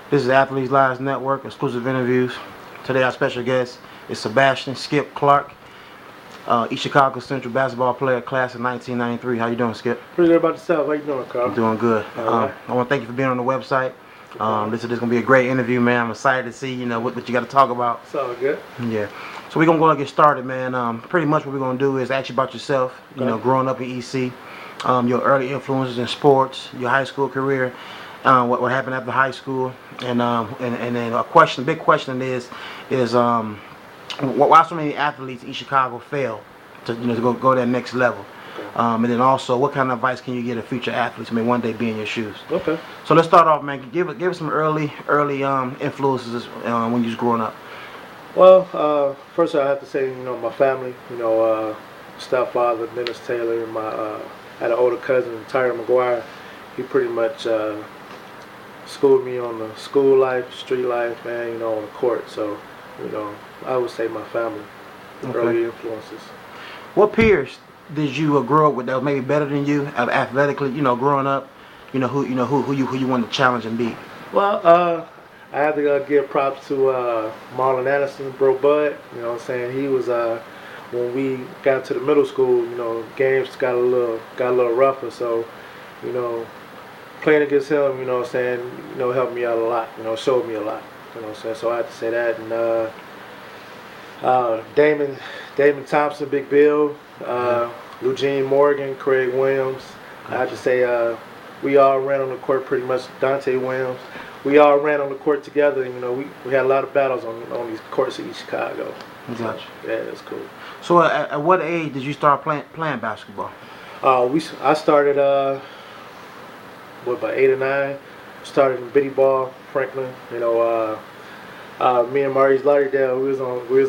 This is Athletes Lives Network, exclusive interviews. Today our special guest is Sebastian Skip Clark, East Chicago Central basketball player, class of 1993. How you doing, Skip? Pretty good about yourself. How you doing, I'm Carl? doing good. All right. I want to thank you for being on the website. No problem. This is gonna be a great interview, man. I'm excited to see what you got to talk about. It's all good. Yeah. So we're gonna go and get started, man. Pretty much what we're gonna do is ask you about yourself. Okay. Growing up in EC, your early influences in sports, your high school career, what happened after high school, and then big question is why so many athletes in Chicago fail to go that next level, Okay. and then also what kind of advice can you give to future athletes who may one day be in your shoes? Okay. So let's start off, man. Give us some early influences when you was growing up. Well, first I have to say, my family. Stepfather Dennis Taylor, and my I had an older cousin Tyler McGuire. He pretty much schooled me on the school life, street life, man. On the court. So, I would say my family, Okay. early influences. What peers did you grow up with that was maybe better than you athletically? Growing up, who you wanted to challenge and beat. Well, I have to give props to Marlon Anderson, Bro Bud. You know what I'm saying? He was when we got to the middle school, games got a little rougher. So, you know, playing against him, you know what I'm saying, helped me out a lot. Showed me a lot. You know what I'm saying? So I have to say that. And Damon Thompson, Big Bill, Eugene Morgan, Craig Williams. I have to say we all ran on the court pretty much. Dante Williams. We all ran on the court together. We had a lot of battles on these courts in East Chicago. Gotcha. Yeah, it's cool. So at what age did you start playing basketball? I started about 8 or 9. Started in Biddy Ball, Franklin. Me and Maurice Lauderdale, we was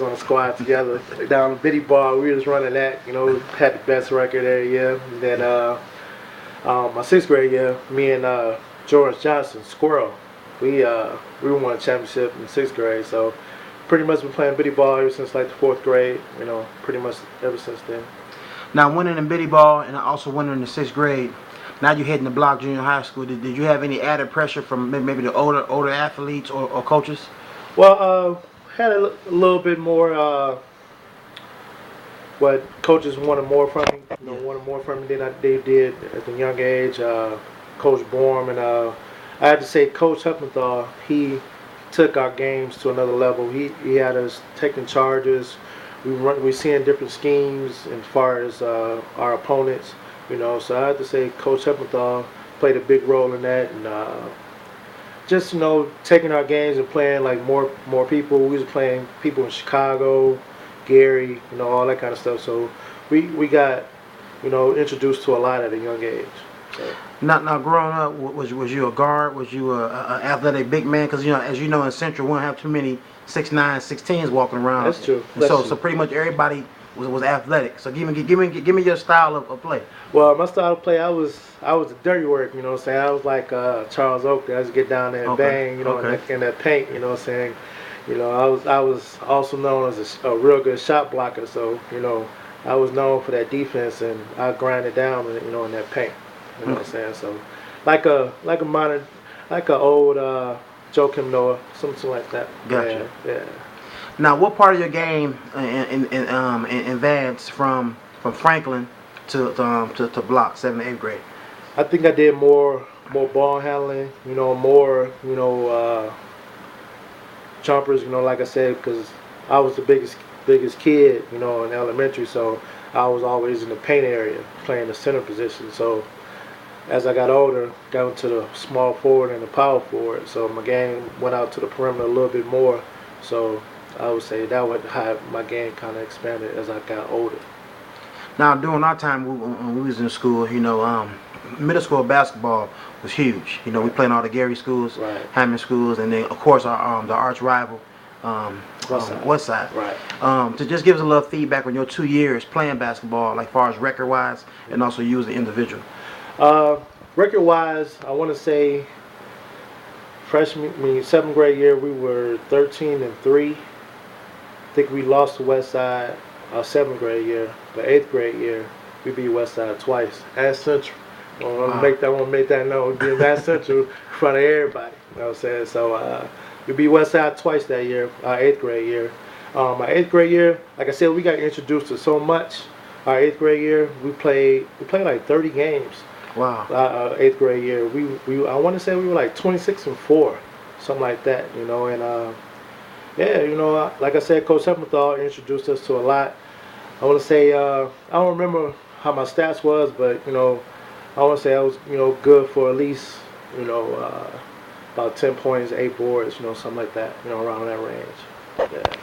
on a squad together down in Biddy Ball. We was running that. Had the best record that year. And then my 6th grade year, me and George Johnson, Squirrel, we won a championship in 6th grade. So pretty much been playing Biddy Ball ever since like the 4th grade. Pretty much ever since then. Now winning in Biddy Ball and also winning in the 6th grade. Now you're hitting the block junior high school. Did you have any added pressure from maybe the older athletes or coaches? Well, had a little bit more. What coaches wanted more from me, wanted more from me than they did at the young age. Coach Borm and I had to say, Coach Huppenthal, he took our games to another level. He had us taking charges. We seeing different schemes as far as our opponents. So I had to say, Coach Huppenthal played a big role in that, and just taking our games and playing like more people. We was playing people in Chicago, Gary, all that kind of stuff. So we got introduced to a lot at a young age. So. Now growing up, was you a guard? Was you a athletic big man? Because as you know, in Central, we don't have too many 6'9", 6'10s walking around. That's true. And so pretty much everybody was athletic. So give me your style of play. Well, my style of play, I was a dirty work. You know what I'm saying? I was like Charles Oakley. I just get down there and bang. In that paint. You know what I'm saying? I was also known as a real good shot blocker. So I was known for that defense, and I grind it down. In that paint. You know what I'm saying? So like a old Joe Kim Noah, something like that. Gotcha. Yeah. Now, what part of your game advanced from Franklin to block 7th and 8th grade? I think I did more ball handling. More jumpers. Like I said, because I was the biggest kid. In elementary, so I was always in the paint area playing the center position. So as I got older, got into the small forward and the power forward. So my game went out to the perimeter a little bit more. So I would say that would how my game kind of expanded as I got older. Now, during our time when we was in school, middle school basketball was huge. We played in all the Gary schools, Right. Hammond schools, and then of course our the arch rival, Westside. Right. To just give us a little feedback on your 2 years playing basketball, like far as record wise, and also you as an individual. Record wise, I want to say 7th grade year we were 13-3. I think we lost to Westside our 7th grade year. But 8th grade year we beat Westside twice at Central. I want to make that known. Being Mass Central in front of everybody. You know what I'm saying? So we beat Westside twice that year, our 8th grade year. My 8th grade year, like I said, we got introduced to so much. Our 8th grade year, we played like 30 games. Wow. 8th grade year, I want to say we were like 26-4, something like that. You know, and yeah, you know, like I said, Coach Heppenthal introduced us to a lot. I want to say I don't remember how my stats was, but you know, I want to say I was, you know, good for at least, you know, about 10 points, 8 boards, you know, something like that, you know, around that range. Yeah.